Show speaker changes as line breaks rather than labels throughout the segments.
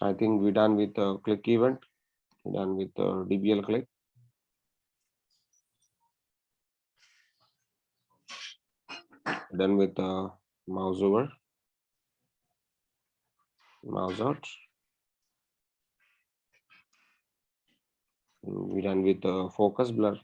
I think we're done with the click event, we're done with the DBL click. Done with the mouse over, mouse out. We're done with the focus blur.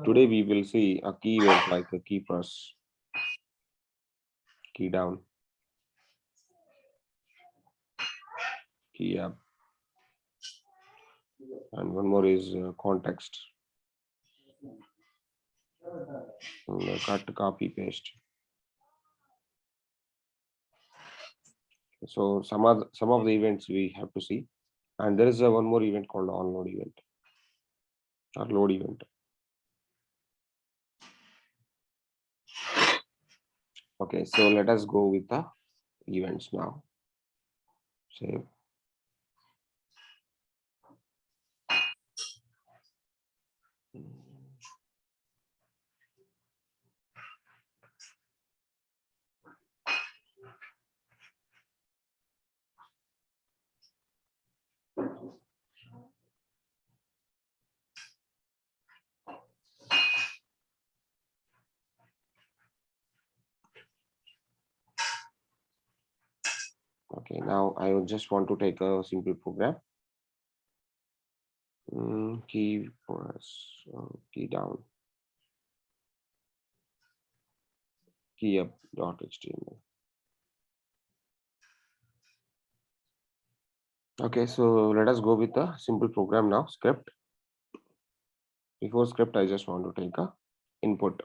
Today we will see a key event like a key press, key down, key up, and one more is context. And cut, copy, paste. So some of the events we have to see, and there is one more event called onload event or load event. Okay, so let us go with the events now. Save. Okay, now I just want to take a simple program. Key press, key down, key up .html. Okay, so let us go with the simple program now. Script. Before script, I just want to take a input.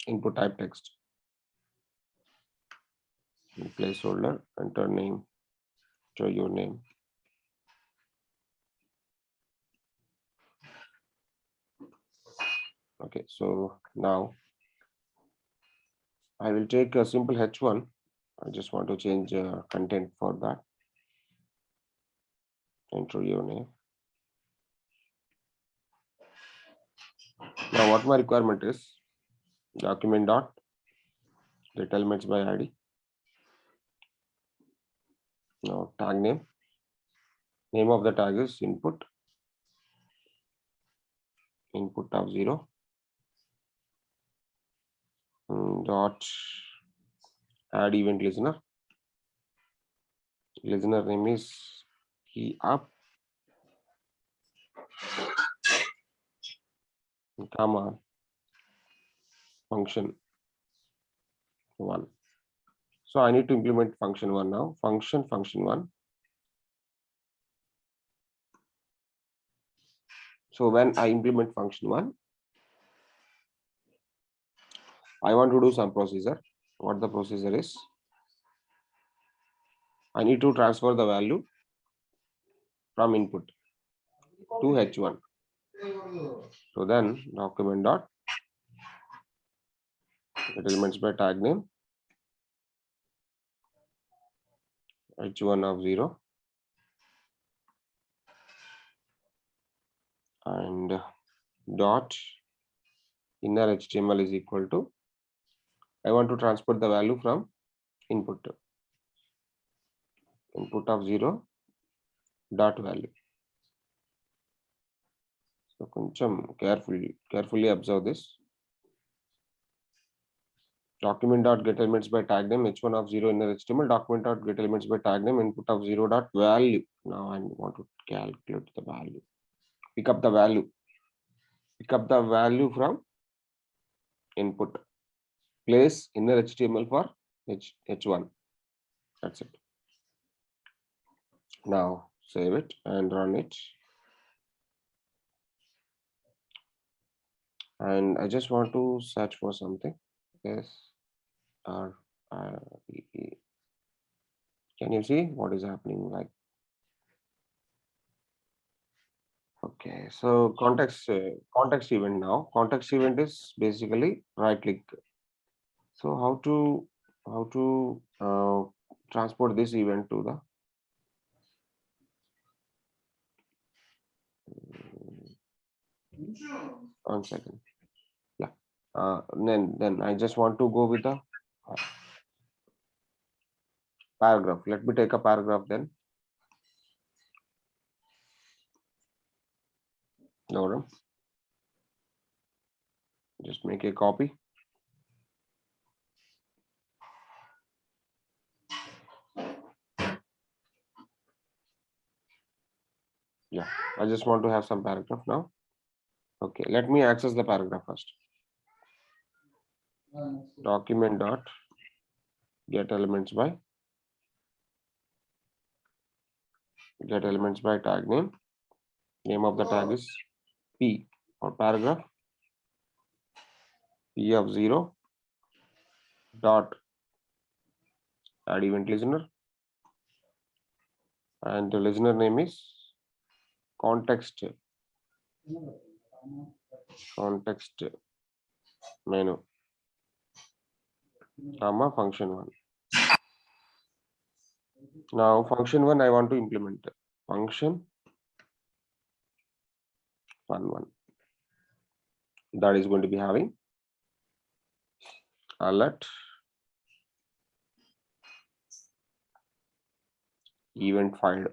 Input type text. Placeholder, enter name, enter your name. Okay, so now I will take a simple H1. I just want to change content for that. Enter your name. Now what my requirement is, document dot get elements by ID. Now tag name. Name of the tag is input. Input of 0. Dot add event listener. Listener name is key up, comma function 1. So I need to implement function 1 now. Function 1. So when I implement function 1, I want to do some procedure. What the procedure is? I need to transfer the value from input to H1. So then document dot get elements by tag name H1 of 0 and dot inner HTML is equal to, I want to transport the value from input of 0 dot value. So koncham carefully observe this. Document dot get elements by tag name H1 of 0 inner HTML. Document dot get elements by tag name input of 0 dot value. Now I want to calculate the value. Pick up the value. Pick up the value from input. Place inner HTML for H1. That's it. Now save it and run it. And I just want to search for something. SRE. Can you see what is happening? Like, okay, so context event now. Context event is basically right click. So how to transport this event to the 1 second. Yeah. Then I just want to go with the paragraph. Let me take a paragraph then. No, just make a copy. Yeah, I just want to have some paragraph now. Okay, let me access the paragraph first. Document dot get elements by tag name. Name of the tag is P for paragraph. P of 0 dot add event listener, and the listener name is context menu, comma function 1. Now function 1 I want to implement function fun1 that is going to be having alert event filed.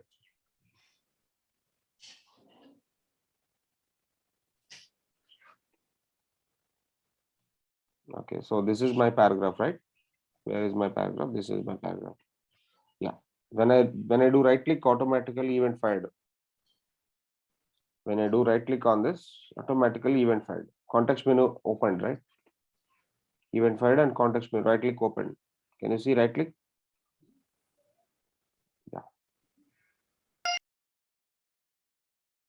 Okay, so this is my paragraph, right? Where is my paragraph? This is my paragraph. Yeah, when I do right click, automatically event filed. When I do right click on this, automatically event filed. Context menu opened, right? Event filed and context menu, right click opened. Can you see right click? Yeah.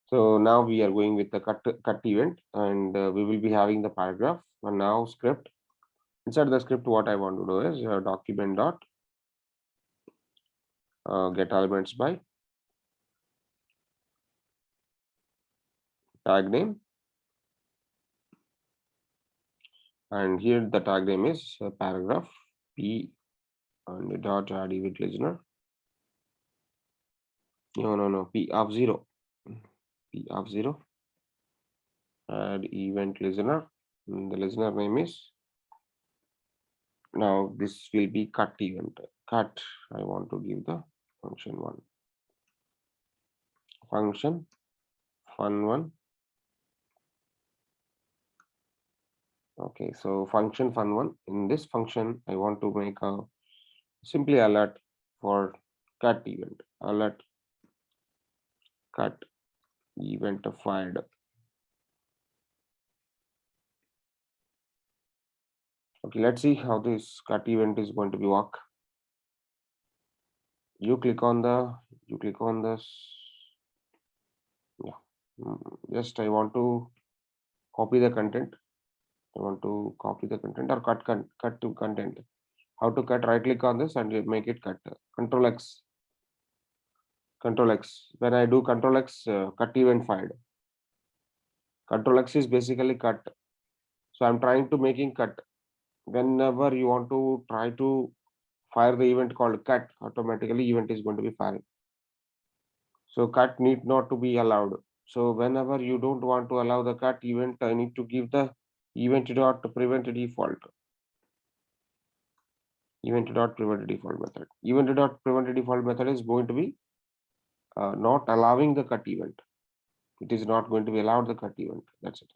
So now we are going with the cut event, and we will be having the paragraph. And now script. Inside the script, what I want to do is document dot get elements by tag name, and here the tag name is paragraph P and dot add event listener. No, P of 0. P of 0 add event listener. And the listener name is, now this will be cut event. Cut, I want to give the function 1. Function fun1. Okay, so function fun1. In this function, I want to make a simply alert for cut event. Alert cut event filed. Okay, let's see how this cut event is going to be work. You click on this. Yeah, just I want to copy the content. I want to copy the content or cut to content. How to cut? Right click on this and you make it cut. Control X. When I do Control X, cut event filed. Control X is basically cut. So I'm trying to making cut. Whenever you want to try to fire the event called cut, automatically event is going to be fired. So cut need not to be allowed. So whenever you don't want to allow the cut event, I need to give the event dot prevent default. Event dot prevent default method. Event dot prevent default method is going to be not allowing the cut event. It is not going to be allowed the cut event. That's it.